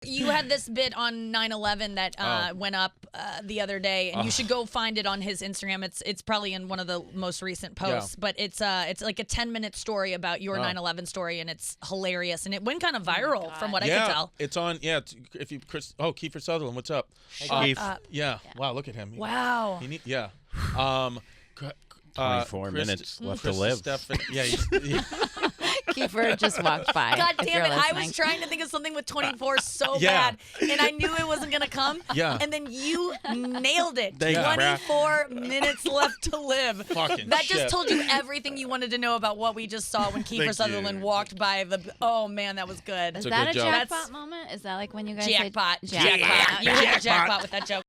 You had this bit on 9/11 that went up the other day, and you should go find it on his Instagram. It's probably in one of the most recent posts, but it's like a 10-minute story about your 9/11 story, and it's hilarious, and it went kind of viral from what I could tell. It's on. Yeah, if you Chris. Oh, Kiefer Sutherland, what's up? Shut up. Yeah. Wow, look at him. Wow. 24 minutes left to live. Kiefer just walked by. God damn it. I was trying to think of something with 24 so bad, and I knew it wasn't going to come. Yeah. And then you nailed it. Thank you, 24 minutes left to live. Fucking that shit. just told you everything you wanted to know about what we just saw when Kiefer Sutherland walked by the. Oh, man, that was good. Is that a jackpot moment? Is that like when you guys jackpot? Say jackpot. You hit the jackpot with that joke.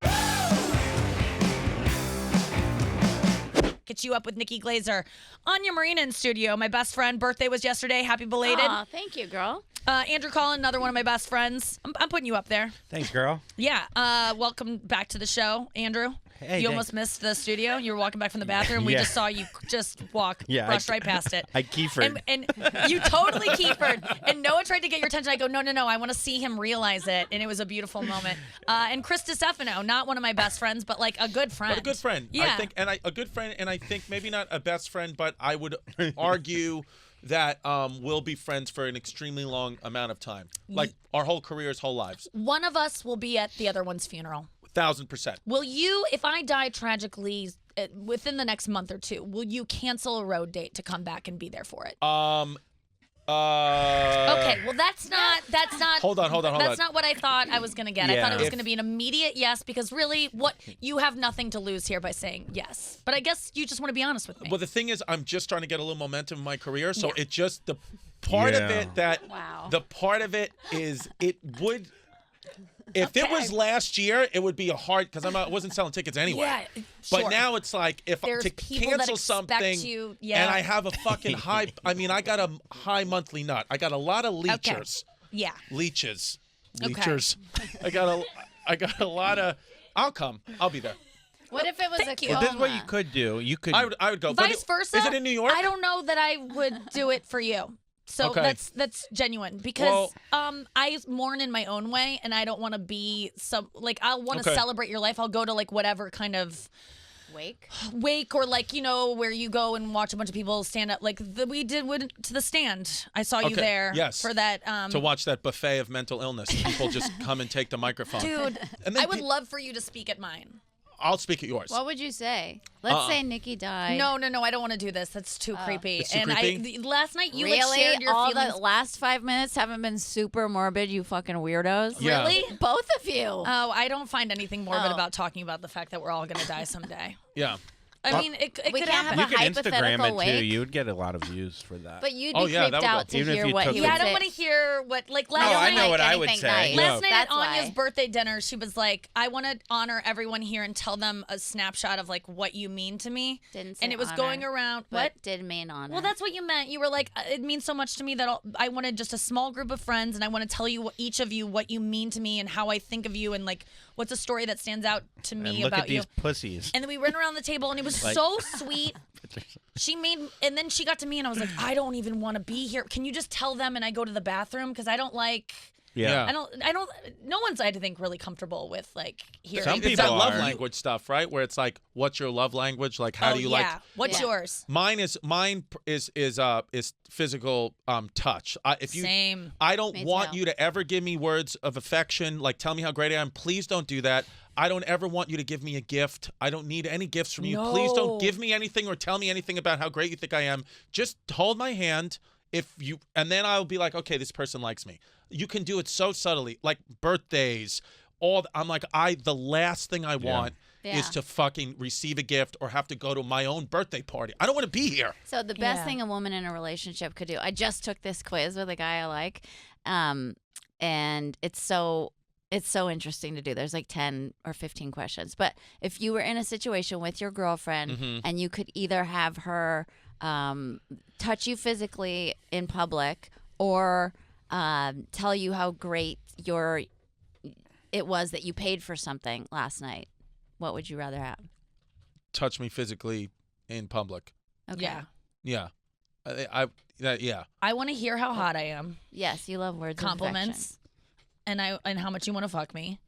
Get you up with Nikki Glaser. Anya, Marina in studio. My best friend. Birthday was yesterday. Happy belated. Aw, thank you, girl. Andrew Collin, another one of my best friends. I'm putting you up there. Thanks, girl. Yeah. Welcome back to the show, Andrew. Hey, you almost missed the studio. You were walking back from the bathroom. We just saw you just brush right past it. I Kiefered. And you totally Kiefered. And Noah tried to get your attention. I go, no. I want to see him realize it. And it was a beautiful moment. And Chris Distefano, not one of my best friends, but like a good friend. But a good friend. Yeah. I think, a good friend, and I think maybe not a best friend, but I would argue that we'll be friends for an extremely long amount of time. Like our whole careers, whole lives. One of us will be at the other one's funeral. 1,000%. Will you, if I die tragically within the next month or two, will you cancel a road date to come back and be there for it? Okay, well that's not. Hold on. That's not what I thought I was gonna get. I thought it was gonna be an immediate yes because really, you have nothing to lose here by saying yes. But I guess you just want to be honest with me. Well, the thing is, I'm just trying to get a little momentum in my career, so it just the part of it that the part of it is it would. If it was last year, it would be a hard because I wasn't selling tickets anyway. Yeah, But now it's like if There's to people cancel that something you, and I have a fucking high. I mean, I got a high monthly nut. I got a lot of leechers. Yeah. Leeches. Okay. Leechers. I got a lot of. I'll come. I'll be there. What if it was a coma? Well, this is what you could do. You could. I would go. Vice versa. Is it in New York? I don't know that I would do it for you. So that's genuine because I mourn in my own way and I don't want to be I'll want to celebrate your life. I'll go to like whatever kind of wake or like where you go and watch a bunch of people stand up like we did to the stand. I saw you there for that to watch that buffet of mental illness. People just come and take the microphone. Dude, I would love for you to speak at mine. I'll speak at yours. What would you say? Let's say Nikki died. No, I don't want to do this. That's too creepy. It's too creepy? Last night you really shared your all feelings. the last 5 minutes haven't been super morbid. You fucking weirdos. Yeah. Really? Both of you. Oh, I don't find anything morbid about talking about the fact that we're all gonna die someday. Yeah. I mean, it we could can't happen. have You could Instagram hypothetical it too. wake. You would get a lot of views for that. But you'd Oh, be yeah, creeped that would out go. to Even if hear you what took he it. would Yeah, I don't say. want to hear what He last doesn't I know like what I would anything say. nice. Last night at That's Anya's why. birthday dinner, she was like, I want to honor everyone here and tell them a snapshot of like what you mean to me. Didn't say and it was honor, going around. but What? did mean honor. Well, that's what you meant. You were like, it means so much to me that I wanted just a small group of friends and I want to tell you, each of you, what you mean to me and how I think of you and like what's a story that stands out to me and look about at you. these pussies. And then we went around the table and it was so sweet. And then she got to me and I was like, I don't even want to be here. Can you just tell them and I go to the bathroom? Because I don't like, Yeah. I don't, no one's, I think, really comfortable with like hearing. Some It's people that love are. language stuff, right? Where it's like, what's your love language? Like, how do you like? What's yours? Mine is physical touch. Same. I don't Me want too. you to ever give me words of affection, like tell me how great I am. Please don't do that. I don't ever want you to give me a gift. I don't need any gifts from you. No. Please don't give me anything or tell me anything about how great you think I am. Just hold my hand and then I'll be like, okay, this person likes me. You can do it so subtly, like birthdays. I'm like, the last thing I want is to fucking receive a gift or have to go to my own birthday party. I don't want to be here. So the best thing a woman in a relationship could do. I just took this quiz with a guy I like, and it's so interesting to do. There's like 10 or 15 questions. But if you were in a situation with your girlfriend and you could either have her touch you physically in public or tell you how great it was that you paid for something last night, what would you rather have? Touch me physically in public. Okay. Yeah. Yeah. I want to hear how hot I am. Yes, you love words of Compliments. and how much you want to fuck me,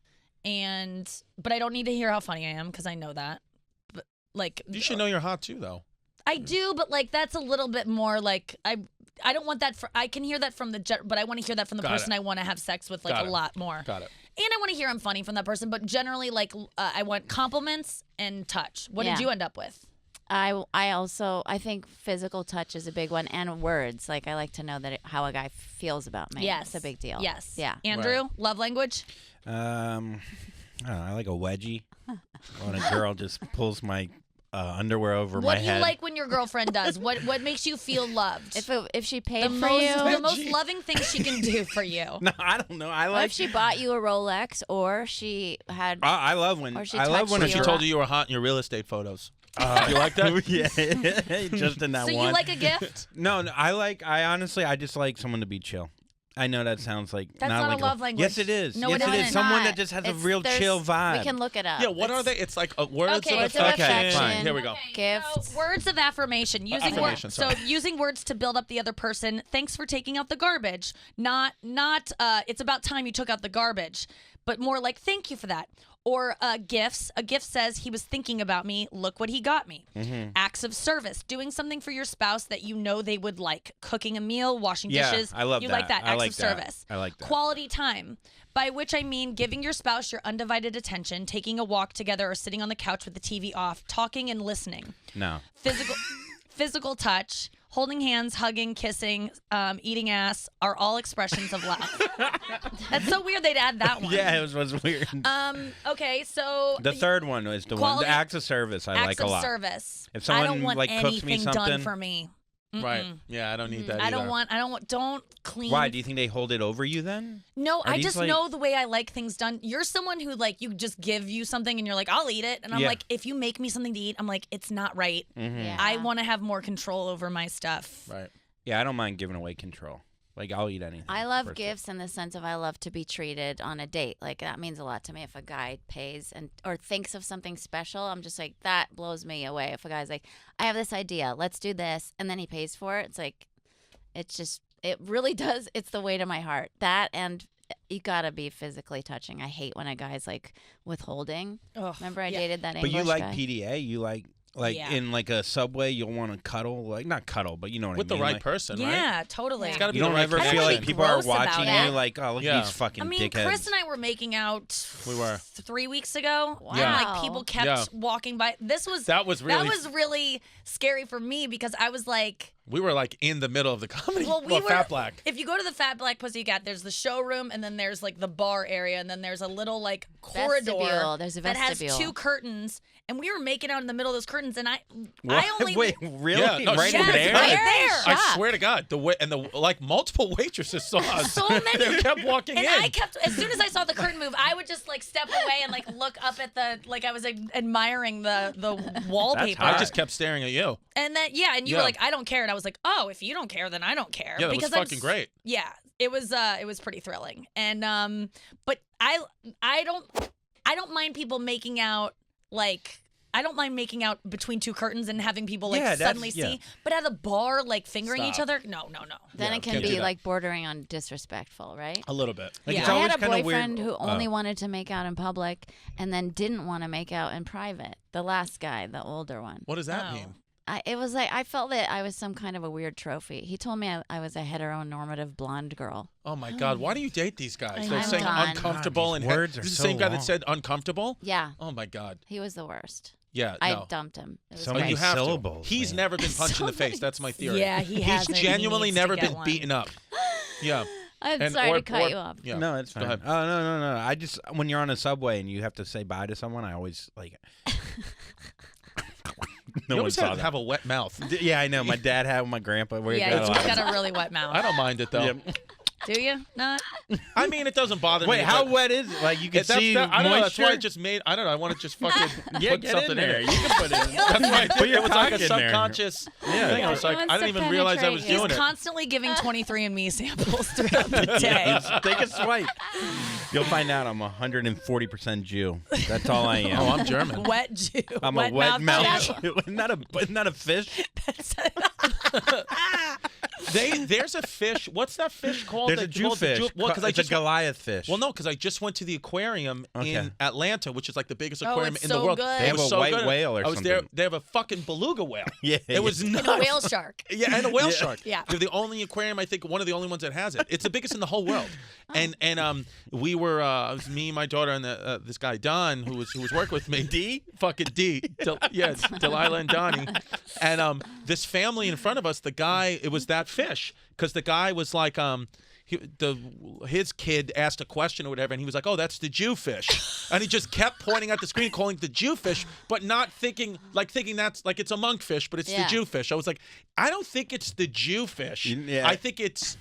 but I don't need to hear how funny I am because I know that. But like, you should know you're hot too, though. I do, but like that's a little bit more like I don't want that. I can hear that from but I want to hear that from the person I want to have sex with like a lot more. Got it. And I want to hear I'm funny from that person, but generally like I want compliments and touch. What did you end up with? I think physical touch is a big one, and words. Like I like to know how a guy feels about me. Yes, it's a big deal. Yes, yeah. Andrew, love language. I don't know, I like a wedgie. When a girl just pulls my underwear over my head. What do you like when your girlfriend does? What makes you feel loved? If she paid for you, the most loving thing she can do for you. No, I don't know. I or like if she bought you a Rolex, or she had. I love when. Or she I love when touched she you. told you were hot in your real estate photos. You like that? Yeah, just in that so one. You like a gift? No, I honestly, I just like someone to be chill. I know that sounds like that's not like a love language. Yes, it is. No, yes, it it is. isn't. Someone that just has a real chill vibe. We can look it up. Yeah, what are they? It's like words of words affection. of affection. Fine. Here we go. Gifts. So, words of affirmation. Using using words to build up the other person. Thanks for taking out the garbage. Not. It's about time you took out the garbage, but more like thank you for that. Or gifts. A gift says he was thinking about me. Look what he got me. Mm-hmm. Acts of service. Doing something for your spouse that you know they would like. Cooking a meal, washing dishes. I love you that. like that. I Acts like of that. service. I like that. Quality time. By which I mean giving your spouse your undivided attention, taking a walk together or sitting on the couch with the TV off, talking and listening. No. Physical touch, holding hands, hugging, kissing, eating ass are all expressions of love. That's so weird they'd add that one. Yeah, it was weird. Okay, so The third one was the one. The acts of service I like a lot. Acts of service. If someone I don't want like cooks me anything something done for me. Right. Yeah, I don't need that. I don't clean. Why do you think they hold it over you then? No, I these, just like- know the way I like things done. You're someone who like you just give you something and you're like, I'll eat it. And I'm Yeah. like, if you make me something to eat, I'm like, it's not right. Yeah. I want to have more control over my stuff. Right. Yeah, I don't mind giving away control. Like I'll eat anything. I love personally. gifts in the sense of I love to be treated on a date. Like that means a lot to me. If a guy pays or thinks of something special, I'm just like, that blows me away. If a guy's like, I have this idea, let's do this, and then he pays for it, it's like, it really does. It's the way to my heart. That, and you gotta be physically touching. I hate when a guy's like withholding. Ugh, Remember I yeah. dated that But English you like guy? PDA? You like Yeah. in like a subway, you'll want to cuddle, like not cuddle, but you know what With I the mean. right like, person, right? Yeah, totally. It's gotta be you don't the right ever connection. feel I like people are gross about watching it. you, like, oh, look Yeah. at these fucking I mean, dickheads. Chris and I were making out. We were. 3 weeks ago. Wow. And like people kept Yeah. walking by. That was really scary for me because I was like, we were like in the middle of the comedy. well, we were Fat Black. If you go to the Fat Black Pussycat, there's the showroom and then there's like the bar area and then there's a little like corridor Vestibule. There's a that has vestibule. 2 curtains and we were making out in the middle of those curtains and I What? only Wait, really? Yeah, no, right yes, there? right there. I swear to God, the like multiple waitresses saw us. So many. They kept walking And in. I kept, as soon as I saw the curtain move, I would just like step away and like look up at the, like I was like, admiring the wallpaper. hot. I just kept staring at you. And then, yeah, and you Yeah. were like, I don't care. And I was like, oh, if you don't care, then I don't care. Yeah, that was Because I'm fucking great. Yeah, it was pretty thrilling. And, but I don't mind people making out, like, I don't mind making out between 2 curtains and having people like Yeah, that's- suddenly yeah. see. But at a bar, like fingering each Stop. other, no. Then Yeah, it can can't do be that. like bordering on disrespectful, right? A little bit. Like, Yeah. it's I always had a kind of boyfriend weird. who only wanted to make out in public and then didn't want to make out in private. The last guy, the older one. What does that Oh. mean? It was like I felt that I was some kind of a weird trophy. He told me I was a heteronormative blonde girl. Oh my God! Why do you date these guys? I'm They're saying done. uncomfortable God, and these words are this is so the same guy long. that said uncomfortable. Yeah, Oh my God! he was the worst. Yeah, I no. dumped him. It was So Oh, many you have syllables, to. He's man. never been punched in the So face. many- That's my theory. Yeah, he He's hasn't. He genuinely needs to never get been one. beaten up. Yeah. I'm And sorry or- to cut or- you off. Yeah. No, it's Go fine. ahead. Oh, no. I just, when you're on a subway and you have to say bye to someone, I always like. You No one always saw have, that. have a wet mouth. Yeah, I know. My dad had my grandpa. We Yeah, got he's a lot of- got a really wet mouth. I don't mind it though. Yep. Do you? Not? I mean, it doesn't bother me. Wait, how but- wet is it? Like you can That's see I don't know. That's moisture? why I just made. I don't know. I want to just fucking Yeah, put get something in there. it. You can put it in. That's why I did. Put your It was like cock a in there. subconscious Yeah. thing. I was He like, wants I didn't to even realize I was penetrate you. doing He's it. constantly giving 23andMe samples throughout the day. Take a swipe. You'll find out I'm 140% Jew. That's all I am. Oh, I'm German. Wet Jew. I'm a wet mouth Jew. Jew. not a fish. That's- There's a fish. What's that fish called? There's a Jewfish. Well, it's a Goliath fish. Well, no, because I just went to the aquarium in Atlanta, which is like the biggest aquarium it's in so the world. good. They have a white whale or I was something. there. They have a fucking beluga whale. Yeah, it was nuts. And a whale shark. Yeah, and a whale shark. Yeah. They're the only aquarium, I think, one of the only ones that has it. It's the biggest in the whole world. And we were it was me, my daughter, and this guy Don, who was working with me. D? Fucking D. It's Delilah and Donnie. And this family in front of us, the guy, it was that fish, because the guy was like his kid asked a question or whatever, and he was like, "Oh, that's the Jewfish," and he just kept pointing at the screen, calling it the Jewfish, but not thinking that's like it's a monkfish, but it's the Jewfish. I was like, I don't think it's the Jewfish. Yeah. I think it's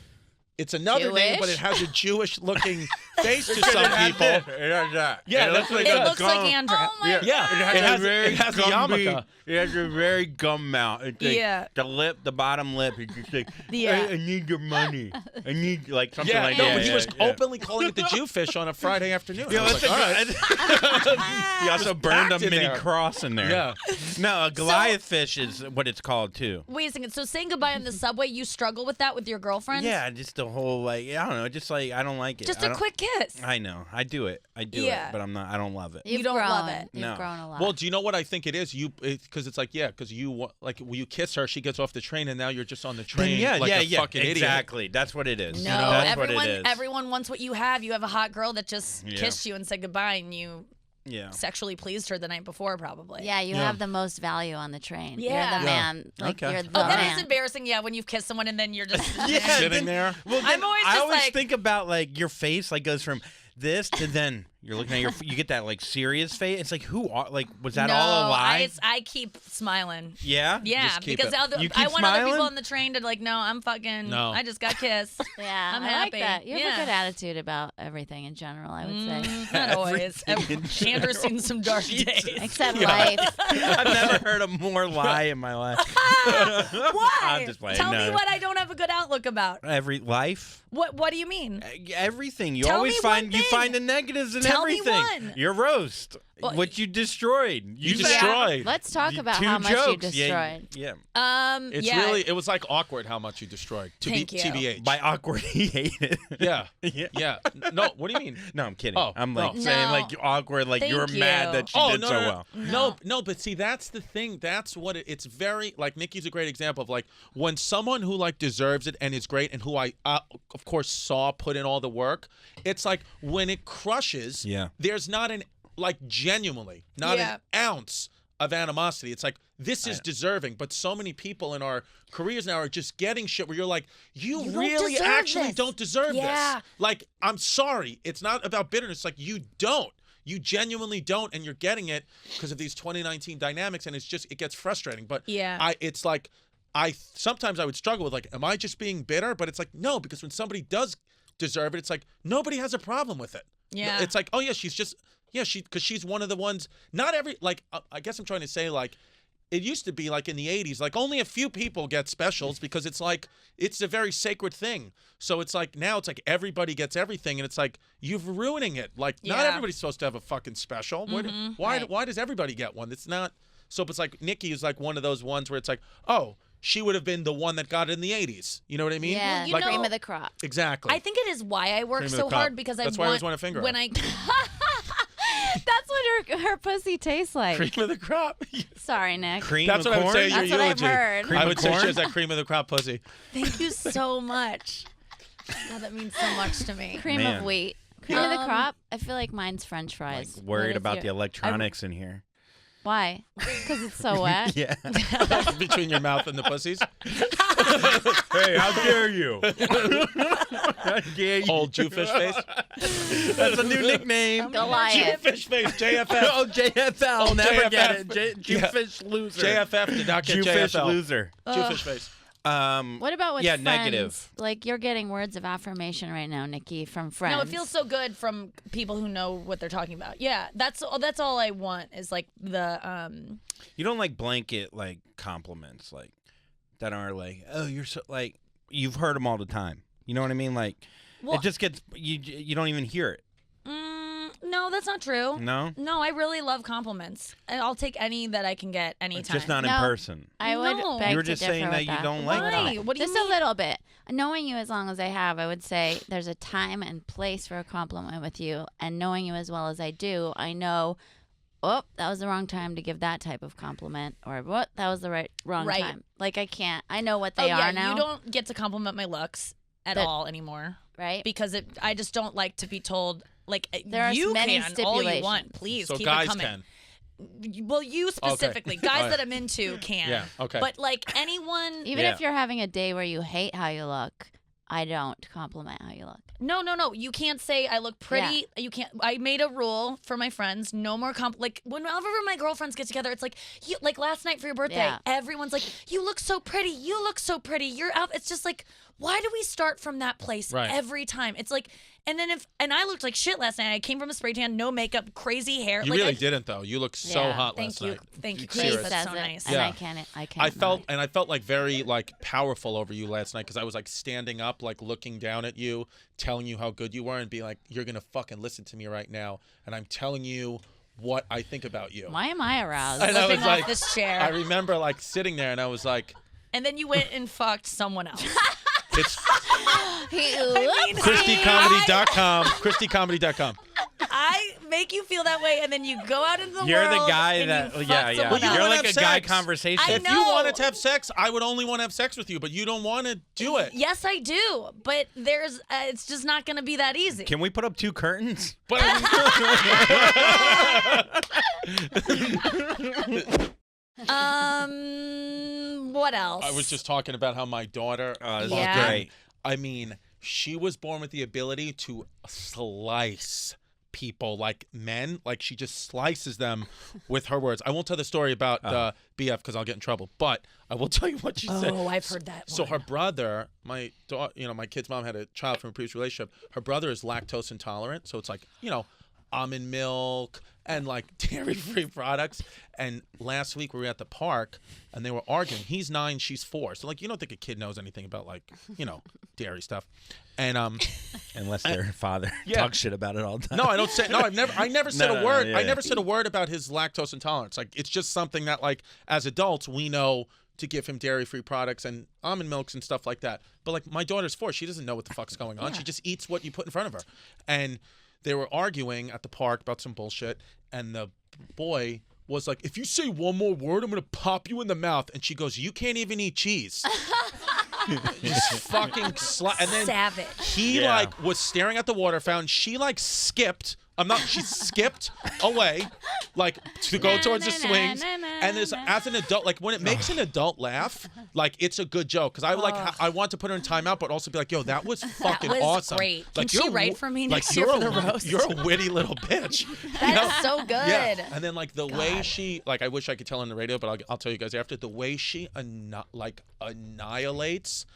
another name, but it has a Jewish-looking face to some It people. has that. Yeah, that's what It looks like Andrew. Oh my Yeah, it has a yarmulke. It has a very gum mouth. It's like Yeah. the lip, the bottom lip. It's just like, Yeah. I need your money. I need like something Yeah, like no, that. but he was openly calling it the Jewfish on a Friday afternoon. Yeah, I was that's like, a all right. He also burned a packed in mini there. cross in there. Yeah. No, a Goliath fish is what it's called too. Wait a second. So saying goodbye on the subway, you struggle with that with your girlfriend? Yeah, just the whole like I don't know, just like I don't like it. Just I a don't- quick kiss. I know, I do it, Yeah. but I don't love it. You've don't grown. love it. You've No. grown a lot. Well, do you know what I think it is? Because it's like, because when you kiss her, she gets off the train, and now you're just on the train like a fucking idiot. Exactly. That's what it is. No, That's everyone, what it is. everyone wants what you have. You have a hot girl that just Yeah. kissed you and said goodbye, and you Yeah. sexually pleased her the night before, probably. yeah, you have the most value on the train. Yeah. You're the Yeah. man. Like, Okay. you're the Oh, that man. is embarrassing. Yeah, when you've kissed someone and then you're just Yeah, Sitting there. Well, I'm then always I just always like- think about like your face like goes from this to then you're looking at you get that like serious face. It's like was that no, all a lie? I keep smiling. Yeah. Yeah, Just keep because it. You keep I want other people smiling? on the train to like, no, I'm fucking. No. I just got kissed. Yeah, I'm I happy. like that. You have Yeah. a good attitude about everything in general, I would say. Not always. Everything in Andrew's seen some dark days. Except life. I've never heard a more lie in my life. Why? I'm just playing. Tell me No. what I don't have a good outlook about. Every life. What do you mean? Everything. You Tell always me one find you thing. find the negatives in Tell me everything. one. Your roast. Well, what you destroyed. You said- destroyed. Let's talk about two how much you jokes. destroyed. Yeah. It's yeah. really, it was like awkward how much you destroyed. Thank you. TBH. By awkward, he hated. Yeah. Yeah. Yeah. No, what do you mean? No, I'm kidding. Oh, I'm like no. saying No. like awkward, like you were Thank mad you. that she Oh, did no, so no, well. no, but see, that's the thing. That's what it's very, like, Nikki's a great example of, like, when someone who, like, deserves it and is great and who I, of course, saw put in all the work, it's like when it crushes, Yeah. there's not genuinely, not Yeah. an ounce of animosity. It's like, this is deserving, but so many people in our careers now are just getting shit where you're like, you don't really deserve actually this. don't deserve Yeah. this. Like, I'm sorry. It's not about bitterness. Like, you don't. You genuinely don't, and you're getting it because of these 2019 dynamics, and it gets frustrating. But Yeah. it's like, sometimes I would struggle with, like, am I just being bitter? But it's like, no, because when somebody does deserve it, it's like, nobody has a problem with it. Yeah. It's like, oh yeah, because she's one of the ones, not every, like, I guess I'm trying to say, like, it used to be like in the 80s, like only a few people get specials because it's like, it's a very sacred thing. So it's like, now it's like everybody gets everything, and it's like, you're ruining it. Like, not Yeah. everybody's supposed to have a fucking special. Right. Why does everybody get one? It's not. So it's like, Nikki is like one of those ones where it's like, oh, she would have been the one that got it in the 80s. You know what I mean? Yeah, Well, you like, know- cream of the crop. exactly. I think it is why I work Cream of the so crop. hard because That's why I always want to finger her. when I That's what her pussy tastes like. Cream of the crop. Sorry, Nick. Cream That's of what I would corn? say. That's Your what I've eulogy. heard. Cream I of would say corn? she has that cream of the crop pussy. thank you so much. God, that means so much to me. Cream Man. of wheat. Cream of the Um, crop. I feel like mine's French fries. Like, What worried is about the your- electronics in here. Why? Because it's so wet. Yeah. Between your mouth and the pussies. Hey, how dare you? How dare you? Old Jewfish face. That's a new nickname. Goliath. Jewfish face. JFF. Oh, JFL. Oh, Never JFF. get it. Jewfish loser. JFF did not get Jewfish JFL. loser. Jewfish face. What about with Yeah, friends? negative. Like, you're getting words of affirmation right now, Nikki, from friends. No, it feels so good from people who know what they're talking about. Yeah, that's all I want is like the You don't like blanket like compliments like that are like, oh, you're so like you've heard them all the time. You know what I mean? Like Well- it just gets you don't even hear it. No, that's not true. No? No, I really love compliments. And I'll take any that I can get anytime. Just not in person. I would beg You were to just differ saying with that you don't like Why? that. What do you Just mean? a little bit. Knowing you as long as I have, I would say there's a time and place for a compliment with you. And knowing you as well as I do, I know, oh, that was the wrong time to give that type of compliment. Or, what, that was the wrong time. Like, I can't. I know what they are now. You don't get to compliment my looks at all anymore. Right? Because I just don't like to be told, like, there are you many can all you want. stipulations. Please So keep guys it coming. can. Well, you specifically. Okay. Guys All right. that I'm into can. Yeah, okay. But, like, anyone... Even if you're having a day where you hate how you look, I don't compliment how you look. No. You can't say I look pretty. You can't. I made a rule for my friends. No more like whenever my girlfriends get together, it's like you. Like last night for your birthday, everyone's like, "You look so pretty. You look so pretty. You're out." It's just like, why do we start from that place every time? It's like, and then and I looked like shit last night. I came from a spray tan, no makeup, crazy hair. You like, really didn't though. You look so hot Thank last you. night. Thank you. He Chris. says That's so it, nice. and Yeah. I can't. I felt like very like powerful over you last night because I was like standing up, like looking down at you, telling you how good you were, and being like, "You're gonna fucking listen to me right now," and I'm telling you what I think about you. Why am I aroused? And I Flipping was off like, this chair. I remember like sitting there, and I was like, And then you went and fucked someone else. "It's Whoopsie. ChristyComedy.com. ChristyComedy.com." I make you feel that way, and then you go out into the You're world. the guy and that, you yeah. fuck someone Well, you else. You're wanna like have a guy sex. conversation. I If know. you wanted to have sex, I would only want to have sex with you, but you don't want to do it. Yes, I do, but there's it's just not going to be that easy. Can we put up 2 curtains? But What else? I was just talking about how my daughter. This is Yeah. great. I mean, she was born with the ability to slice people like men. Like she just slices them with her words. I won't tell the story about BF because I'll get in trouble. But I will tell you what she said. Oh, I've heard that. So one. her brother, my daughter, my kid's mom had a child from a previous relationship. Her brother is lactose intolerant, so it's like almond milk and like dairy-free products. And last week we were at the park and they were arguing. He's 9, she's 4. So like you don't think a kid knows anything about like dairy stuff. And Unless their father Yeah. talks shit about it all the time. no, I don't say no. I never said No, a word. yeah, I yeah. never said a word about his lactose intolerance. Like it's just something that like as adults we know to give him dairy-free products and almond milks and stuff like that. But like my daughter's 4, she doesn't know what the fuck's going on. She just eats what you put in front of her. And they were arguing at the park about some bullshit, and the boy was like, "If you say one more word, I'm gonna pop you in the mouth." And she goes, "You can't even eat cheese." Just fucking and then savage. he Yeah. like was staring at the water fountain. She like skipped. She skipped away, like to go towards the swings. And there's as an adult, like when it makes an adult laugh, like it's a good joke. Because I want to put her in timeout, but also be like, "Yo, that was fucking was awesome." great. Like, Can she you're write for me like, next year you're for a- the roast? You're a witty little bitch. That is so good. Yeah. And then like the way she, like I wish I could tell on the radio, but I'll tell you guys after. The way she annihilates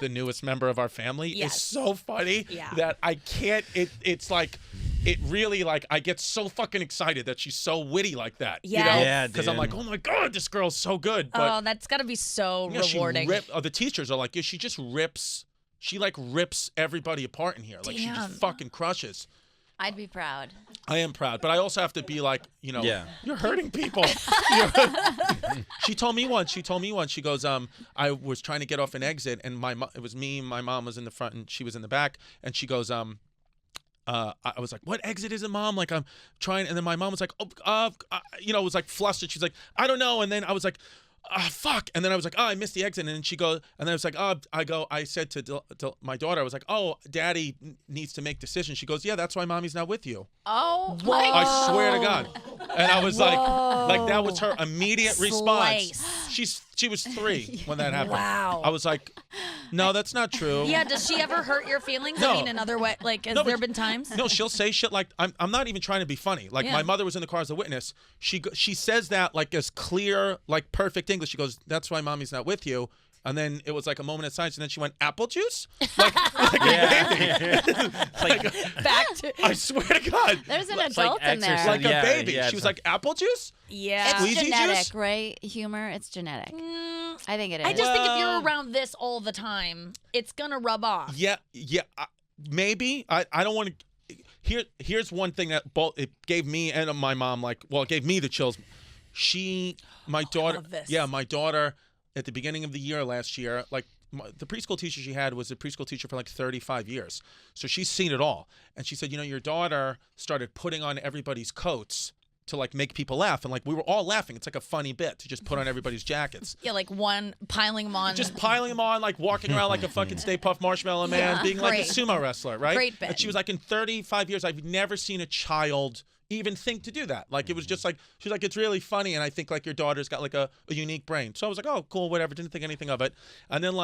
the newest member of our family Yes. is so funny Yeah. that I can't. It's like it really like I get so fucking excited that she's so witty like that. Yes. Yeah, Because I'm dude. like, oh my god, this girl's so good. Oh, But that's got to be so she rewarding. the teachers are like, yeah, she just rips. She like rips everybody apart in here. Like she Damn. just fucking crushes. I'd be proud. I am proud, but I also have to be like, Yeah. you're hurting people. She told me once. She goes, I was trying to get off an exit, and it was me. My mom was in the front, and she was in the back. And she goes, I was like, "What exit is it, Mom?" Like I'm trying, and then my mom was like, was like flustered. She's like, "I don't know." And then I was like, fuck. And then I was like, I missed the exit. And then she goes, and then I was like, I said to my daughter, I was like, Daddy needs to make decisions. She goes, yeah, that's why Mommy's not with you. Oh, Whoa. my I swear to God. And I was like that was her immediate response. Slice. She was 3 when that happened. Wow. I was like, no, that's not true. Yeah, does she ever hurt your feelings? No. I mean, another way. Like, has No, but- there been times? No, she'll say shit like I'm not even trying to be funny. Like Yeah. my mother was in the car as a witness. She says that like as clear, like perfect English. She goes, "That's why Mommy's not with you." And then it was like a moment of silence, and then she went, "Apple juice?" Like Back to. I swear to God, There's an It's like adult in there. exercise. like Yeah, a baby. yeah, She was it's like, "Apple juice?" Yeah. It's Squeezy genetic, juice? right? Humor, it's genetic. I think it is. I just think if you're Well- around this all the time, it's gonna rub off. Yeah. Maybe I don't want to. here's one thing that both it gave me and my mom it gave me the chills. My daughter at the beginning of the year last year, the preschool teacher she had was a preschool teacher for 35 years. So she's seen it all. And she said, your daughter started putting on everybody's coats to make people laugh. And we were all laughing. It's like a funny bit to just put on everybody's jackets. Yeah, one piling them on. Just piling them on, walking around like a fucking Stay Puft Marshmallow Man, being like a sumo wrestler, right? Great bit. And she was in 35 years, I've never seen a child even think to do that. It was just she's like, it's really funny, and I think your daughter's got a unique brain. So I was like, oh, cool, whatever, didn't think anything of it. And then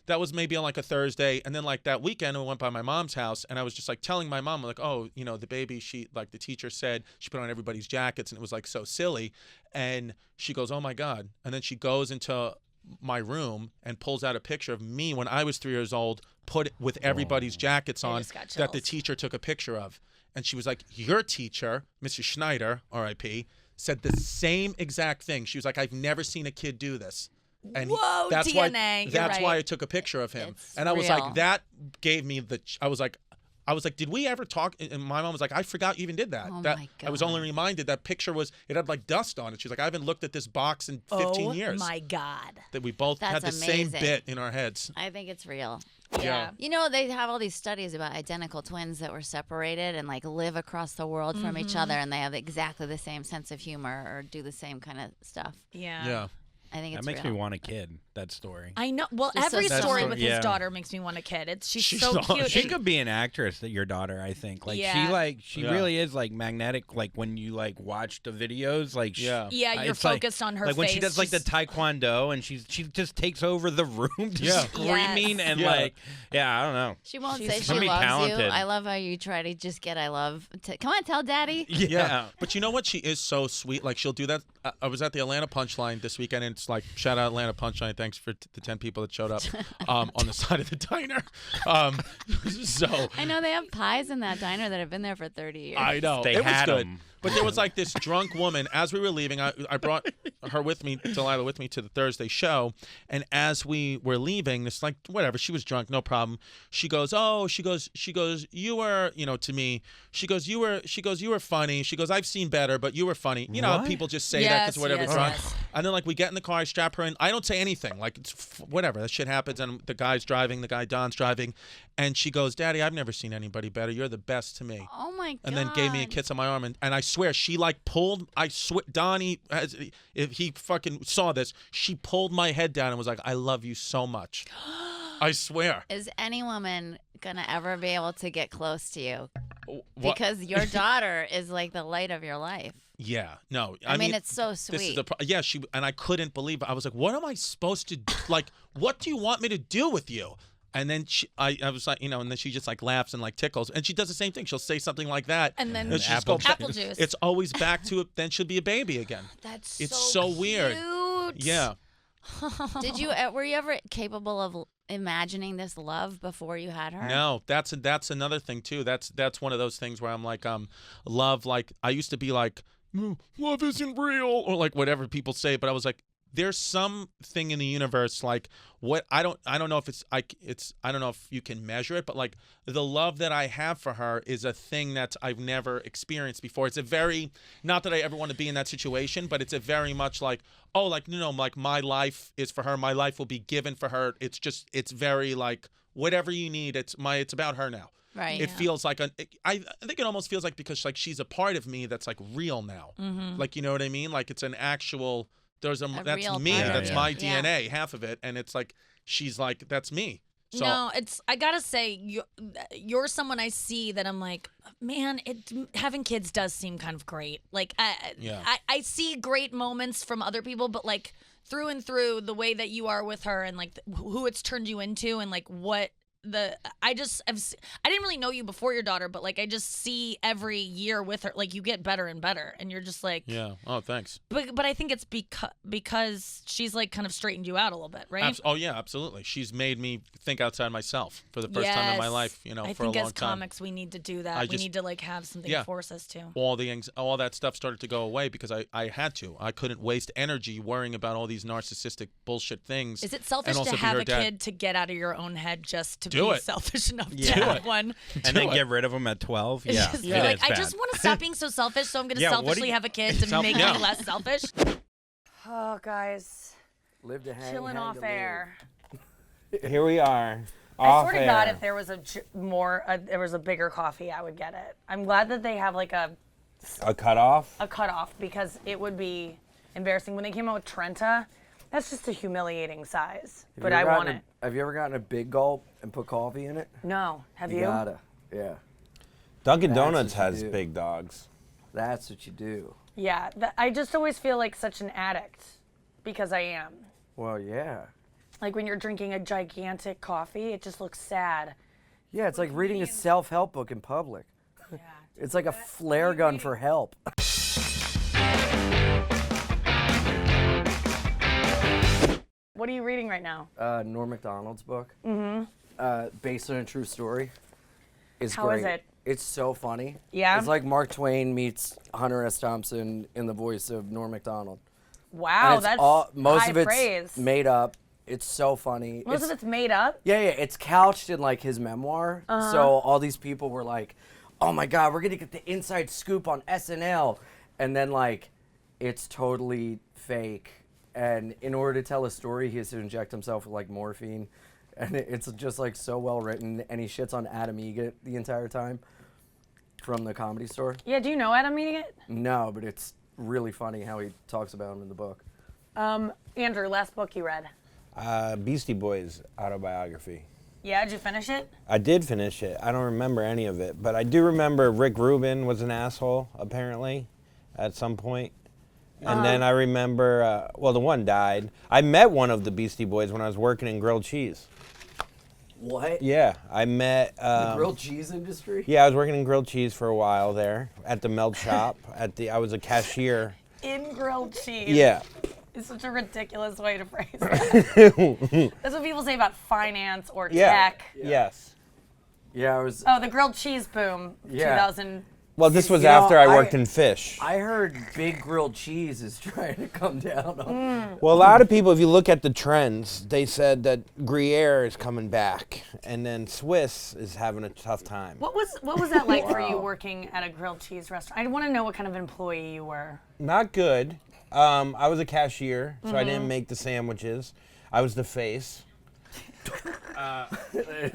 that was maybe on a Thursday, and then that weekend we went by my mom's house, and I was just telling my mom, oh, the baby, she the teacher said she put on everybody's jackets, and it was so silly. And she goes, oh my God. And then she goes into my room and pulls out a picture of me when I was 3 years old, put it with everybody's jackets on, that the teacher took a picture of. And she was like, your teacher, Mr. Schneider, R.I.P., said the same exact thing. She was like, I've never seen a kid do this. And whoa, that's DNA. That's why I took a picture of him. And I was like, that gave me I was like, did we ever talk? And my mom was like, I forgot you even did that. Oh my God. I was only reminded that picture it had dust on it. She's like, I haven't looked at this box in 15 years. Oh my God. That we both had the same bit in our heads. I think it's real. Yeah. They have all these studies about identical twins that were separated and live across the world from each other, and they have exactly the same sense of humor or do the same kind of stuff. Yeah. Yeah. I think it's that makes real. me want a kid. That story. I know. Well, Just every so story with his yeah. daughter makes me want a kid. She's so cute. She could be an actress. That your daughter, I think. She really is magnetic. When you watch the videos, yeah, you're focused on her face. When she does the taekwondo and she just takes over the room, just screaming and I don't know. She won't She's say she somebody loves talented. you. I love how you try to just get I love. Come on, tell daddy. Yeah. But you know what? She is so sweet. She'll do that. I was at the Atlanta Punchline this weekend, and it's shout out Atlanta Punchline. Thanks for the 10 people that showed up on the side of the diner. So I know they have pies in that diner that have been there for 30 years. I know. They it had was good. them. But there was this drunk woman. As we were leaving, I brought her with me, Delilah with me to the Thursday show. And as we were leaving, this whatever, she was drunk, no problem. She goes, you were, to me, she goes, you were funny. She goes, I've seen better, but you were funny. You know how people just say that because whatever drunk. Yes. And then we get in the car, I strap her in. I don't say anything. It's whatever. That shit happens. And the guy's driving, the guy Don's driving. And she goes, Daddy, I've never seen anybody better. You're the best to me. Oh my God. And then gave me a kiss on my arm. And I swear, she pulled, Donnie, if he fucking saw this, she pulled my head down and was like, I love you so much. I swear. Is any woman going to ever be able to get close to you? What? Because your daughter is the light of your life. Yeah, no. I mean, it's so sweet. This is she, and I couldn't believe it. I was like, what am I supposed to do? What do you want me to do with you? And then I was like, and then she just laughs and tickles, and she does the same thing. She'll say something like that, and then apple juice. It's always back to it. Then she'll be a baby again. It's so weird. Yeah. Were you ever capable of imagining this love before you had her? No, that's another thing too. That's one of those things where I'm love. I used to be love isn't real, or whatever people say, but I was there's something in the universe what I don't know if I don't know if you can measure it, but the love that I have for her is a thing that I've never experienced before. It's a very, not that I ever want to be in that situation, but it's a very much my life is for her. My life will be given for her. It's very whatever you need. It's about her now. Right. It feels I think it almost feels because she's a part of me that's real now. Mm-hmm. You know what I mean? It's an actual. That's real me. part. That's my DNA, half of it, and it's she's that's me. So, no, I gotta say, you're someone I see that I'm man, having kids does seem kind of great. I see great moments from other people, but through and through, the way that you are with her and who it's turned you into and what. I didn't really know you before your daughter, but I just see every year with her, you get better and better, and you're just yeah. Oh, thanks. But I think it's because she's kind of straightened you out a little bit, right? Oh yeah, absolutely. She's made me think outside myself for the first time in my life. For a long time. I think as comics, we need to do that. We need to have something to force us to. All that stuff started to go away because I had to. I couldn't waste energy worrying about all these narcissistic bullshit things. Is it selfish to have a kid to get out of your own head just to Do be it. selfish enough to Do have it. one. And then get rid of them at 12? It's Yeah. just it like, is I bad. just want to stop being so selfish, so I'm going to Yeah, what do selfishly you- have a kid to make me Yeah. less selfish. Oh, guys. Live to hang, Chilling hang off to live. air. Here we are. I swear to God, if there was there was a bigger coffee, I would get it. I'm glad that they have like a cutoff? a cutoff because it would be embarrassing when they came out with Trenta. That's just a humiliating size, but I want it. Have you ever gotten a big gulp and put coffee in it? No, have you? You gotta. Yeah. Dunkin' That's Donuts what you has do. big dogs. That's what you do. Yeah, I just always feel like such an addict because I am. Well, yeah. Like when you're drinking a gigantic coffee, it just looks sad. Yeah, it's like reading a self-help book in public. Yeah. It's like a flare gun for help. What are you reading right now? Norm Macdonald's book. Based on a true story. It's How great. is it? It's so funny. Yeah? It's like Mark Twain meets Hunter S. Thompson in the voice of Norm Macdonald. Wow, And it's that's most high of it's praise. made up. It's so funny. Most of it's made up. Yeah, it's couched in like his memoir. So all these people were like, "Oh my God, we're gonna get the inside scoop on SNL," and then like, it's totally fake. And in order to tell a story, he has to inject himself with like morphine, and it's just like so well written. And he shits on Adam Egget the entire time from the Comedy Store. Yeah, do you know Adam Egget? No, but it's really funny how he talks about him in the book. Andrew, last book you read. Beastie Boys autobiography. Yeah, did you finish it? I did finish it. I don't remember any of it, but I do remember Rick Rubin was an asshole, apparently, at some point. And then I remember, well, the one died. I met one of the Beastie Boys when I was working in grilled cheese. What? Yeah, I met... The grilled cheese industry? Yeah, I was working in grilled cheese for a while there at the melt shop. I was a cashier. In grilled cheese. Yeah. It's such a ridiculous way to phrase that. That's what people say about finance or tech. Yes. Yeah, I was. Oh, the grilled cheese boom, Yeah. 2000. Well, this was You know, after I worked in fish. I heard big grilled cheese is trying to come down on. Well, a lot of people, if you look at the trends, they said that Gruyere is coming back, and then Swiss is having a tough time. What was that like for you working at a grilled cheese restaurant? I want to know what kind of employee you were. Not good. I was a cashier, so I didn't make the sandwiches. I was the face.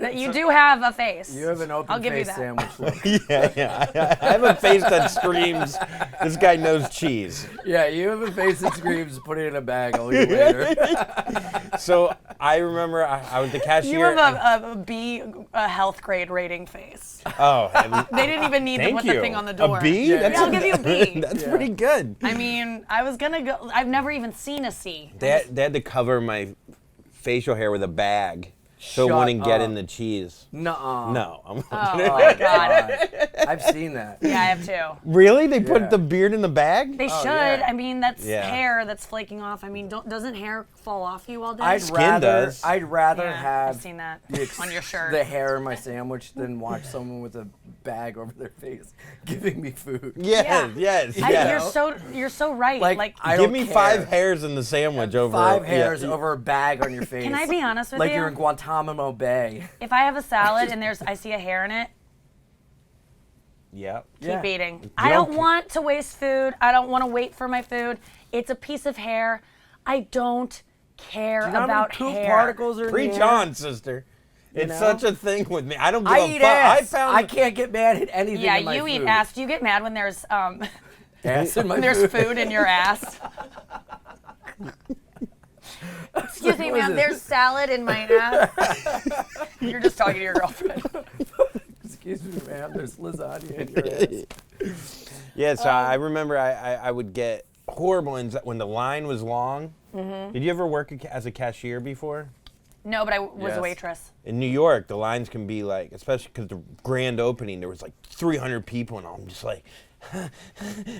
You do have a face. You have an I'll open give you face that. sandwich look. Yeah. I have a face that screams, this guy knows cheese. Yeah, you have a face that screams, put it in a bag, I'll eat later. So I remember I was the cashier. You have a B health grade rating face. Oh, They didn't even need to thank put you. the thing on the door. A B? Yeah. Yeah, I'll give you a B. That's pretty good. I mean, I was gonna go. I've never even seen a C. They had to cover my facial hair with a bag so it Shut wouldn't get up. in the cheese. Nuh-uh. No. Oh my god. I've seen that. Yeah, I have too. Really? They put Yeah. the beard in the bag? They should. yeah. I mean, that's Yeah. hair that's flaking off. I mean, doesn't hair fall off you all day? I'd Skin rather does. have I've seen that on your shirt. the hair in my sandwich than watch someone with a bag over their face giving me food. Yes, Yeah. yes, I- yes. you're so right. Like, I Give don't me care. 5 hairs in the sandwich over 5 yeah. hairs over a bag on your face. can I be honest with like you? you're in Guantanamo Bay. If I have a salad and I see a hair in it, Yep. keep Yeah. eating. I don't want to waste food. I don't want to wait for my food. It's a piece of hair. I don't care Do you know about how many poop hair. particles are in Preach the air? on, sister. It's know? such a thing with me. I don't give I a eat fuck. ass. I I can't get mad at anything Yeah, in my you food. eat ass. Do you get mad when there's Ass in my when there's food. food in your ass? Excuse me, What is ma'am. it? There's salad in my ass. You're just talking to your girlfriend. Excuse me, ma'am. There's lasagna in your ass. Yeah, so I remember I would get horrible when the line was long. Mm-hmm. Did you ever work as a cashier before? No, but I was Yes. a waitress. In New York, the lines can be like, especially because the grand opening, there was like 300 people, and I'm just like,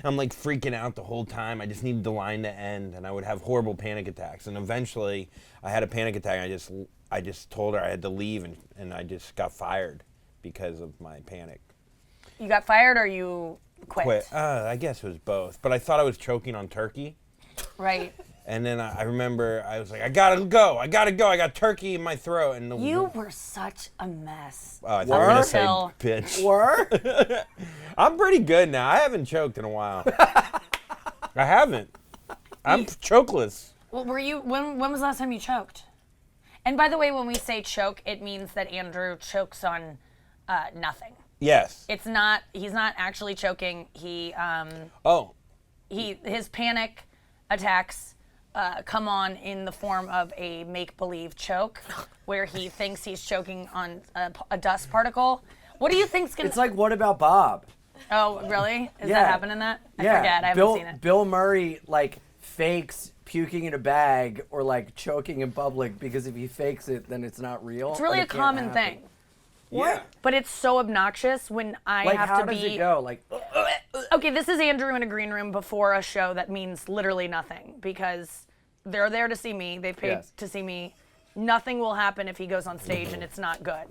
I'm like freaking out the whole time. I just needed the line to end, and I would have horrible panic attacks. And eventually, I had a panic attack. And I just told her I had to leave, and I just got fired because of my panic. You got fired or you quit? I guess it was both, but I thought I was choking on turkey. Right. And then I remember I was like, I gotta go. I got turkey in my throat. And You were such a mess. Oh, I thought you were gonna say bitch. Were? I'm pretty good now. I haven't choked in a while. I haven't. I'm chokeless. Well, when was the last time you choked? And by the way, when we say choke, it means that Andrew chokes on nothing. Yes. He's not actually choking. His panic attacks come on in the form of a make-believe choke, where he thinks he's choking on a dust particle. What do you think's gonna? It's like, what about Bob? Oh, really? Is Yeah. that happening? I Yeah. forget. I haven't seen it. Bill Murray like fakes puking in a bag or like choking in public because if he fakes it, then it's not real. It's really and a it can't common happen. thing. Yeah. But it's so obnoxious when I Like, have how to be. does it go? Like, Okay, this is Andrew in a green room before a show that means literally nothing because they're there to see me. They've paid Yes. to see me. Nothing will happen if he goes on stage and it's not good.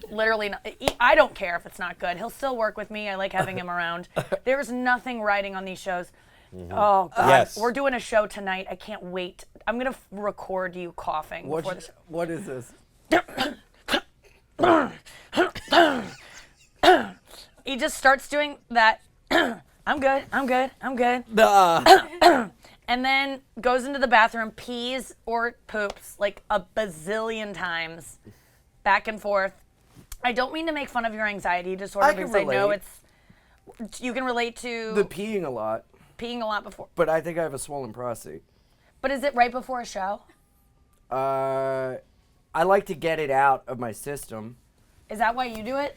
Literally, I don't care if it's not good. He'll still work with me. I like having him around. There's nothing riding on these shows. Oh, God. Yes. We're doing a show tonight. I can't wait. I'm going to record you coughing before the show. what is this? He just starts doing that. I'm good. And then goes into the bathroom, pees or poops like a bazillion times, back and forth. I don't mean to make fun of your anxiety disorder I can because I know relate. you can relate to The peeing a lot, peeing a lot before. but I think I have a swollen prostate. But is it right before a show? I like to get it out of my system. Is that why you do it?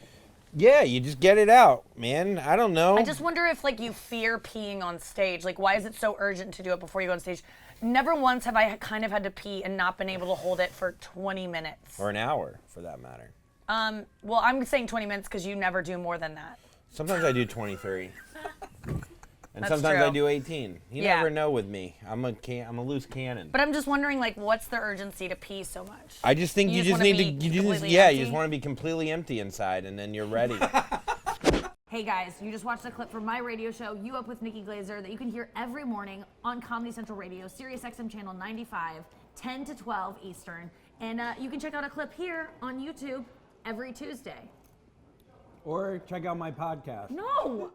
Yeah, you just get it out, man. I don't know. I just wonder if like you fear peeing on stage. Like why is it so urgent to do it before you go on stage? Never once have I kind of had to pee and not been able to hold it for 20 minutes. Or an hour, for that matter. Well, I'm saying 20 minutes because you never do more than that. Sometimes I do 23. And That's sometimes true. I do 18. You Yeah. never know with me. I'm a loose cannon. But I'm just wondering, like, what's the urgency to pee so much? I just think you just wanna need be to. You just, completely yeah, empty? you just want to be completely empty inside, and then you're ready. Hey guys, you just watched a clip from my radio show, You Up with Nikki Glaser, that you can hear every morning on Comedy Central Radio, SiriusXM channel 95, 10 to 12 Eastern. And you can check out a clip here on YouTube every Tuesday. Or check out my podcast. No!